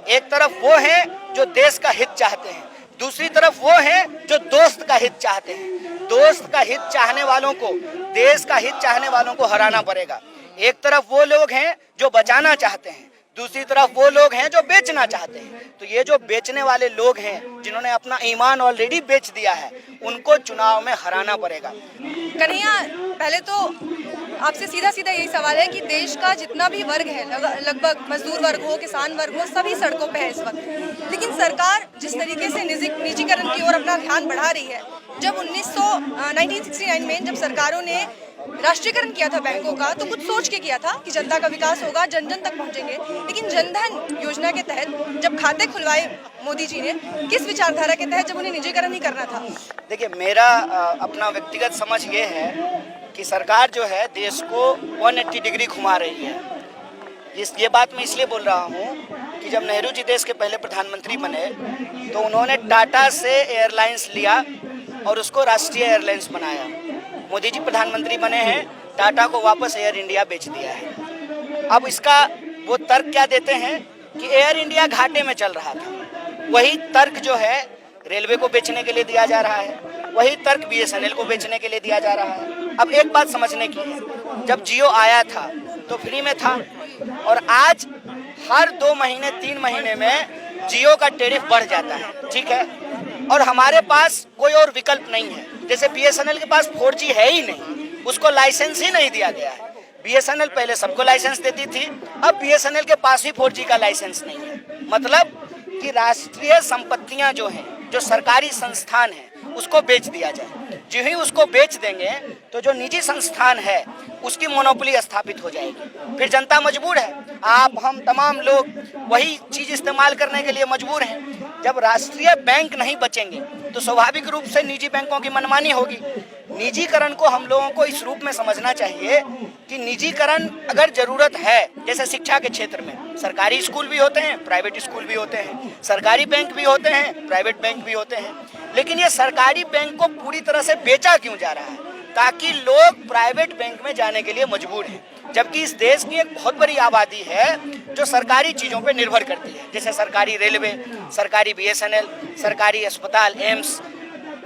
एक तरफ वो हैं जो देश का हित चाहते हैं, दूसरी तरफ वो हैं जो दोस्त का हित चाहते हैं। दोस्त का हित चाहने वालों को, देश का हित चाहने वालों को हराना पड़ेगा। एक तरफ वो लोग हैं जो बचाना चाहते हैं, दूसरी तरफ वो लोग हैं जो बेचना चाहते हैं। तो ये जो बेचने वाले लोग हैं, जिन्होंने अपना ईमान ऑलरेडी बेच दिया है, उनको चुनाव में हराना पड़ेगा। कन्हैया, पहले तो आपसे सीधा सीधा यही सवाल है कि देश का जितना भी वर्ग है, लगभग मजदूर वर्ग हो, किसान वर्ग हो, सभी सड़कों पे है इस वक्त। लेकिन सरकार जिस तरीके से निजीकरण की ओर अपना ध्यान बढ़ा रही है, जब 1969 में जब सरकारों ने राष्ट्रीयकरण किया था बैंकों का, तो कुछ सोच के किया था कि जनता का विकास होगा, जन जन तक पहुंचेंगे। लेकिन जनधन योजना के तहत जब खाते खुलवाए मोदी जी ने, किस विचारधारा के तहत, जब उन्हें निजीकरण नहीं करना था? देखिए, मेरा अपना व्यक्तिगत समझ ये है कि सरकार जो है देश को 180 डिग्री घुमा रही है। ये बात मैं इसलिए बोल रहा हूँ कि जब नेहरू जी देश के पहले प्रधानमंत्री बने तो उन्होंने टाटा से एयरलाइंस लिया और उसको राष्ट्रीय एयरलाइंस बनाया। मोदी जी प्रधानमंत्री बने हैं, टाटा को वापस एयर इंडिया बेच दिया है। अब इसका वो तर्क क्या देते हैं कि एयर इंडिया घाटे में चल रहा था। वही तर्क जो है रेलवे को बेचने के लिए दिया जा रहा है, वही तर्क BSNL को बेचने के लिए दिया जा रहा है। अब एक बात समझने की है, जब जियो आया था तो फ्री में था, और आज हर 2 महीने 3 महीने में जियो का टैरिफ बढ़ जाता है, ठीक है। और हमारे पास कोई और विकल्प नहीं है। जैसे BSNL के पास 4G है ही नहीं, उसको लाइसेंस ही नहीं दिया गया है। BSNL पहले सबको लाइसेंस देती थी, अब BSNL के पास ही 4G का लाइसेंस नहीं है। मतलब कि राष्ट्रीय संपत्तियां जो हैं, जो सरकारी संस्थान है, उसको बेच दिया जाए। जो ही उसको बेच देंगे तो जो निजी संस्थान है उसकी मोनोपोली स्थापित हो जाएगी। फिर जनता मजबूर है, आप हम तमाम लोग वही चीज इस्तेमाल करने के लिए मजबूर हैं। जब राष्ट्रीय बैंक नहीं बचेंगे तो स्वाभाविक रूप से निजी बैंकों की मनमानी होगी। निजीकरण को हम लोगों को इस रूप में समझना चाहिए कि निजीकरण अगर जरूरत है, जैसे शिक्षा के क्षेत्र में सरकारी स्कूल भी होते हैं, प्राइवेट स्कूल भी होते हैं, सरकारी बैंक भी होते हैं, प्राइवेट बैंक भी होते हैं, लेकिन ये सरकारी बैंक को पूरी तरह से बेचा क्यों जा रहा है? ताकि लोग प्राइवेट बैंक में जाने के लिए मजबूर हैं। जबकि इस देश की एक बहुत बड़ी आबादी है जो सरकारी चीज़ों पर निर्भर करती है, जैसे सरकारी रेलवे, सरकारी BSNL, सरकारी अस्पताल, एम्स।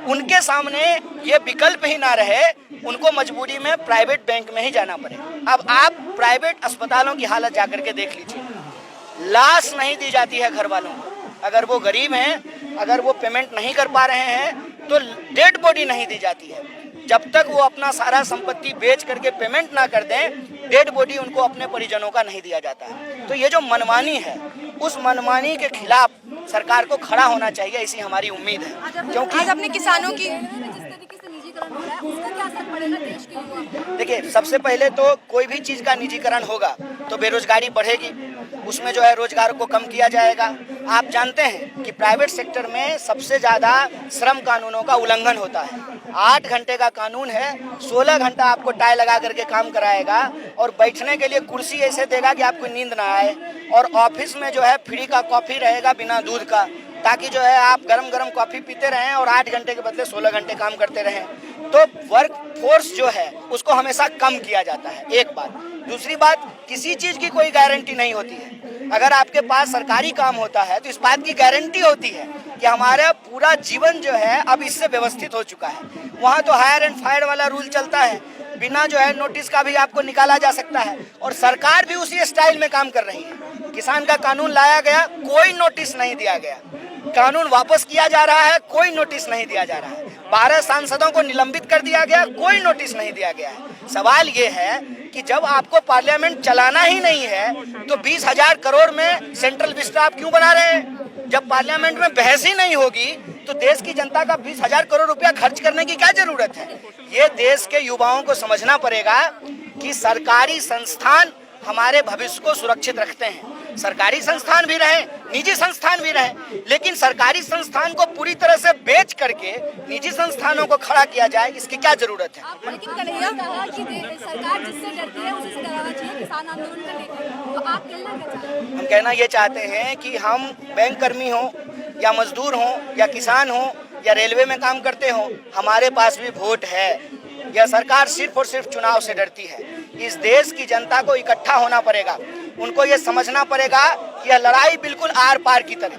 उनके सामने ये विकल्प ही ना रहे, उनको मजबूरी में प्राइवेट बैंक में ही जाना पड़े। अब आप प्राइवेट अस्पतालों की हालत जाकर के देख लीजिए, लाश नहीं दी जाती है घर वालों को। अगर वो गरीब हैं, अगर वो पेमेंट नहीं कर पा रहे हैं तो डेड बॉडी नहीं दी जाती है। जब तक वो अपना सारा संपत्ति बेच करके पेमेंट ना कर दें, डेड बॉडी उनको अपने परिजनों का नहीं दिया जाता है। तो ये जो मनमानी है, उस मनमानी के खिलाफ सरकार को खड़ा होना चाहिए, ऐसी हमारी उम्मीद है। क्योंकि आज अपने किसानों की देखिए, सबसे पहले तो कोई भी चीज़ का निजीकरण होगा तो बेरोजगारी बढ़ेगी, उसमें जो है रोजगार को कम किया जाएगा। आप जानते हैं कि प्राइवेट सेक्टर में सबसे ज़्यादा श्रम कानूनों का उल्लंघन होता है। 8 घंटे का कानून है, 16 घंटा आपको टाई लगा करके काम कराएगा और बैठने के लिए कुर्सी ऐसे देगा कि आपको नींद ना आए, और ऑफिस में जो है फ्री का कॉफ़ी रहेगा बिना दूध का, ताकि जो है आप गरम गरम कॉफ़ी पीते रहें और 8 घंटे के बदले 16 घंटे काम करते रहें। तो वर्क फोर्स जो है उसको हमेशा कम किया जाता है, एक बात। दूसरी बात, किसी चीज़ की कोई गारंटी नहीं होती है। अगर आपके पास सरकारी काम होता है तो इस बात की गारंटी होती है कि हमारा पूरा जीवन जो है अब इससे व्यवस्थित हो चुका है। वहाँ तो हायर एंड फायर वाला रूल चलता है, बिना जो है नोटिस का भी आपको निकाला जा सकता है, और सरकार भी उसी स्टाइल में काम कर रही है। किसान का कानून लाया गया, कोई नोटिस नहीं दिया गया, कानून वापस किया जा रहा है, कोई नोटिस नहीं दिया जा रहा है। 12 सांसदों को निलंबित कर दिया गया, कोई नोटिस नहीं दिया गया है। सवाल ये है कि जब आपको पार्लियामेंट चलाना ही नहीं है तो 20,000 करोड़ में सेंट्रल विस्टा आप क्यों बना रहे हैं? जब पार्लियामेंट में बहस ही नहीं होगी तो देश की जनता का 20,000 करोड़ रुपया खर्च करने की क्या जरूरत है? ये देश के युवाओं को समझना पड़ेगा कि सरकारी संस्थान हमारे भविष्य को सुरक्षित रखते हैं। सरकारी संस्थान भी रहे, निजी संस्थान भी रहे, लेकिन सरकारी संस्थान को पूरी तरह से बेच करके निजी संस्थानों को खड़ा किया जाए, इसकी क्या जरूरत है? लेकिन कन्हैया कहा कि सरकार जिससे डरती है उसी से डराना चाहिए किसान आंदोलन को लेकर, तो आप कहना क्या चाहते हैं? हम कहना ये चाहते हैं कि हम बैंक कर्मी हों या मजदूर हों या किसान हों या रेलवे में काम करते हों, हमारे पास भी वोट है। यह सरकार सिर्फ और सिर्फ चुनाव से डरती है। इस देश की जनता को इकट्ठा होना पड़ेगा। उनको ये समझना पड़ेगा कि यह लड़ाई बिल्कुल आर पार की तरह,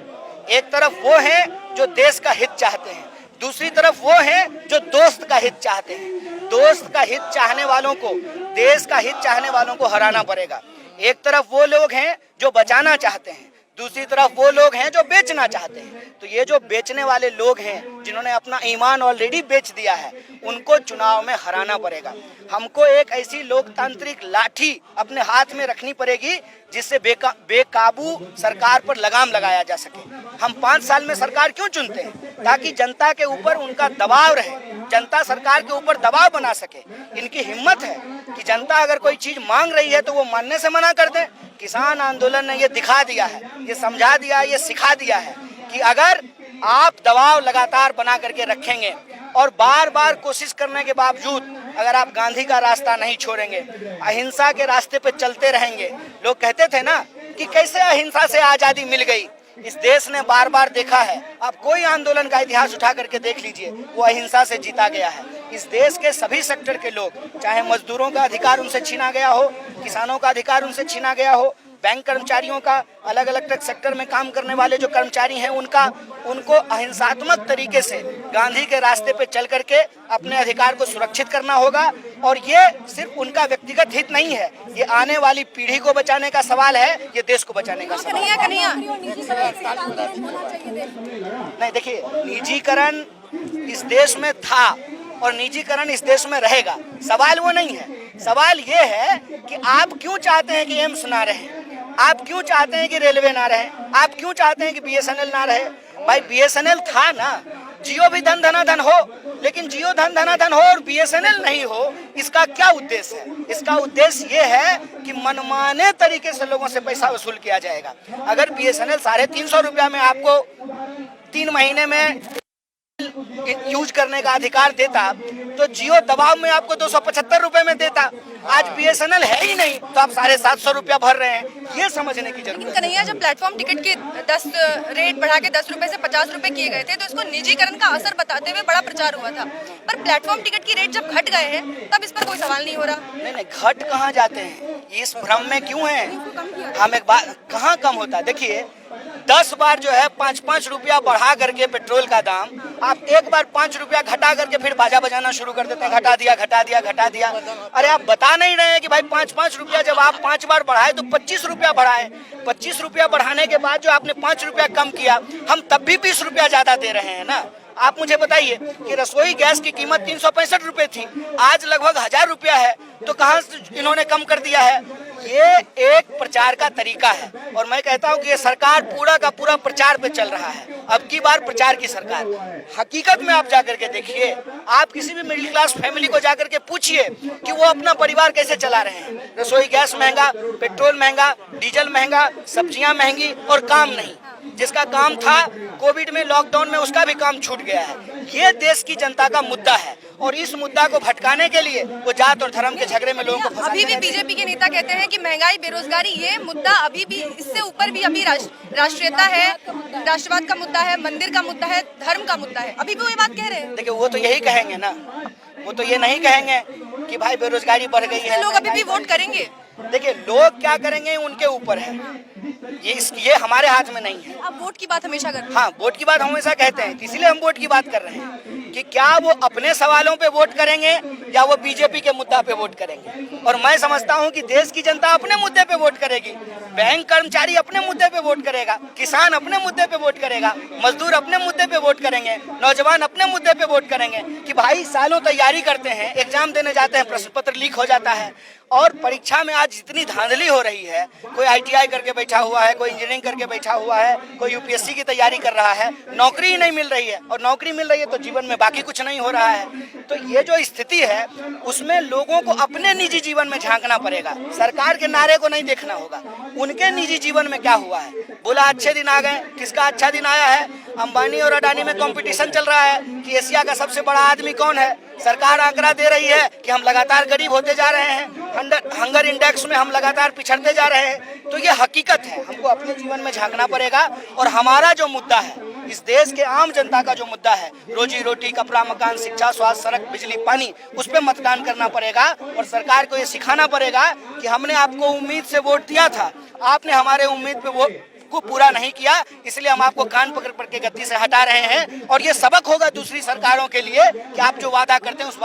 एक तरफ वो हैं जो देश का हित चाहते हैं, दूसरी तरफ वो हैं जो दोस्त का हित चाहते हैं। दोस्त का हित चाहने वालों को, देश का हित चाहने वालों को हराना पड़ेगा। एक तरफ वो लोग हैं जो बचाना चाहते हैं, दूसरी तरफ वो लोग हैं जो बेचना चाहते हैं। तो ये जो बेचने वाले लोग हैं, जिन्होंने अपना ईमान ऑलरेडी बेच दिया है, उनको चुनाव में हराना पड़ेगा। हमको एक ऐसी लोकतांत्रिक लाठी अपने हाथ में रखनी पड़ेगी जिससे बेकाबू सरकार पर लगाम लगाया जा सके। हम 5 साल में सरकार क्यों चुनते हैं? ताकि जनता के ऊपर उनका दबाव रहे, जनता सरकार के ऊपर दबाव बना सके। इनकी हिम्मत है कि जनता अगर कोई चीज मांग रही है तो वो मानने से मना कर दे। किसान आंदोलन ने ये दिखा दिया है, ये समझा दिया, ये सिखा दिया है कि अगर आप दबाव लगातार बना करके रखेंगे और बार बार कोशिश करने के बावजूद अगर आप गांधी का रास्ता नहीं छोड़ेंगे, अहिंसा के रास्ते पे चलते रहेंगे। लोग कहते थे ना कि कैसे अहिंसा से आजादी मिल गई। इस देश ने बार बार देखा है, आप कोई आंदोलन का इतिहास उठा करके देख लीजिए, वो अहिंसा से जीता गया है। इस देश के सभी सेक्टर के लोग, चाहे मजदूरों का अधिकार उनसे छीना गया हो, किसानों का अधिकार उनसे छीना गया हो, बैंक कर्मचारियों का, अलग अलग सेक्टर में काम करने वाले जो कर्मचारी हैं उनको अहिंसात्मक तरीके से गांधी के रास्ते पे चल करके अपने अधिकार को सुरक्षित करना होगा। और ये सिर्फ उनका व्यक्तिगत हित नहीं है, ये आने वाली पीढ़ी को बचाने का सवाल है, ये देश को बचाने का सवाल है। नहीं, देखिए, निजीकरण इस देश में था और निजीकरण इस देश में रहेगा। सवाल वो नहीं है, सवाल ये है कि आप क्यों चाहते हैं कि एम्स ना रहे, आप क्यों चाहते हैं कि रेलवे ना रहे, आप क्यों चाहते हैं कि बीएसएनएल ना रहे। भाई बीएसएनएल था ना, जियो भी धन धना धन हो, लेकिन जियो धन धना धन हो और बीएसएनएल नहीं हो, इसका क्या उद्देश्य है? इसका उद्देश्य ये है कि मनमाने तरीके से लोगों से पैसा वसूल किया जाएगा। अगर बीएसएनएल 350 रुपया में आपको 3 महीने में यूज करने का अधिकार देता, तो जियो दबाव में आपको 275 रुपए में देता। आज बीएसएनएल है ही नहीं, तो आप 750 रुपया भर रहे हैं। ये समझने की जरूरत है। कन्हैया, जब प्लेटफॉर्म टिकट के 10 रेट बढ़ा के 10 रुपए से 50 रुपए किए गए थे, तो इसको निजीकरण का असर बताते हुए बड़ा प्रचार हुआ था। पर प्लेटफॉर्म टिकट की रेट जब घट गए हैं, तब इस पर कोई सवाल नहीं हो रहा। नहीं, घट कहाँ जाते हैं, इस भ्रम में क्यों है? हम एक बात, कहाँ कम होता है? देखिए, 10 बार जो है 5-5 रुपया बढ़ा करके पेट्रोल का दाम, आप एक बार 5 रुपया घटा करके फिर बाजा बजाना शुरू कर देते हैं, घटा दिया घटा दिया घटा दिया। अरे आप बता नहीं रहे हैं कि भाई 5-5 रुपया जब आप 5 बार बढ़ाए तो 25 रुपया बढ़ाए। 25 रुपया बढ़ाने के बाद जो आपने 5 रुपया कम किया, हम तब भी 20 रुपया ज्यादा दे रहे हैं ना। आप मुझे बताइए कि रसोई गैस की कीमत 365 रुपए थी, आज लगभग 1000 रुपया है, तो कहाँ से इन्होंने कम कर दिया है? ये एक प्रचार का तरीका है और मैं कहता हूं कि ये सरकार पूरा का पूरा प्रचार पे चल रहा है। अब की बार प्रचार की सरकार। हकीकत में आप जाकर के देखिए, आप किसी भी मिडिल क्लास फैमिली को जाकर के पूछिए कि वो अपना परिवार कैसे चला रहे हैं। रसोई गैस महंगा, पेट्रोल महंगा, डीजल महंगा, सब्जियां महंगी और काम नहीं। जिसका काम था कोविड में, लॉकडाउन में, उसका भी काम छूट गया है। ये देश की जनता का मुद्दा है और इस मुद्दा को भटकाने के लिए वो जात और धर्म के झगड़े में लोगों को अभी भी बीजेपी के नेता कहते हैं कि महंगाई, बेरोजगारी, ये मुद्दा अभी भी, इससे ऊपर भी अभी राष्ट्रीयता है, राष्ट्रवाद का मुद्दा है, मंदिर का मुद्दा है, धर्म का मुद्दा है। अभी भी वो ये बात कह रहे हैं। देखिए, वो तो यही कहेंगे ना, वो तो ये नहीं कहेंगे कि भाई बेरोजगारी बढ़ गई है। लोग अभी भी वोट करेंगे। देखिए, लोग क्या करेंगे उनके ऊपर है, ये हमारे हाथ में नहीं है। आप वोट की बात हमेशा करते हैं। हाँ, वोट की बात हमेशा कहते हैं, इसीलिए हम वोट की बात कर रहे हैं कि क्या वो अपने सवालों पे वोट करेंगे या वो बीजेपी के मुद्दा पे वोट करेंगे। और मैं समझता हूँ कि देश की जनता अपने मुद्दे पे वोट करेगी, बैंक कर्मचारी अपने मुद्दे पे वोट करेगा, किसान अपने मुद्दे पे वोट करेगा, मजदूर अपने मुद्दे पे वोट करेंगे, नौजवान अपने मुद्दे पे वोट करेंगे। कि भाई सालों तैयारी करते हैं, एग्जाम देने जाते हैं, प्रश्न पत्र लीक हो जाता है और परीक्षा में आज इतनी धांधली हो रही है। कोई ITI करके बैठा हुआ है, कोई इंजीनियरिंग करके बैठा हुआ है, कोई UPSC की तैयारी कर रहा है, नौकरी ही नहीं मिल रही है। और नौकरी मिल रही है तो जीवन में बाकी कुछ नहीं हो रहा है। तो ये जो स्थिति है, उसमें लोगों को अपने निजी जीवन में झांकना पड़ेगा, सरकार के नारे को नहीं देखना होगा। उनके निजी जीवन में क्या हुआ है? बोला अच्छे दिन आ गए, किसका अच्छा दिन आया है? अंबानी और अडानी में कंपटीशन चल रहा है कि एशिया का सबसे बड़ा आदमी कौन है। सरकार आंकड़ा दे रही है कि हम लगातार गरीब होते जा रहे हैं, हंगर इंडेक्स में हम लगातार पिछड़ते जा रहे हैं। तो ये हकीकत है, हमको अपने जीवन में झांकना पड़ेगा और हमारा जो मुद्दा है इस देश के आम जनता का जो मुद्दा है, रोजी रोटी, कपड़ा, मकान, शिक्षा, स्वास्थ्य, सड़क, बिजली, पानी, उस पर मतदान करना पड़ेगा। और सरकार को ये सिखाना पड़ेगा कि हमने आपको उम्मीद से वोट दिया था, आपने हमारे उम्मीद पे वो को पूरा नहीं किया, इसलिए हम आपको कान पकड़ के गद्दी से हटा रहे हैं। और ये सबक होगा दूसरी सरकारों के लिए कि आप जो वादा करते हैं उस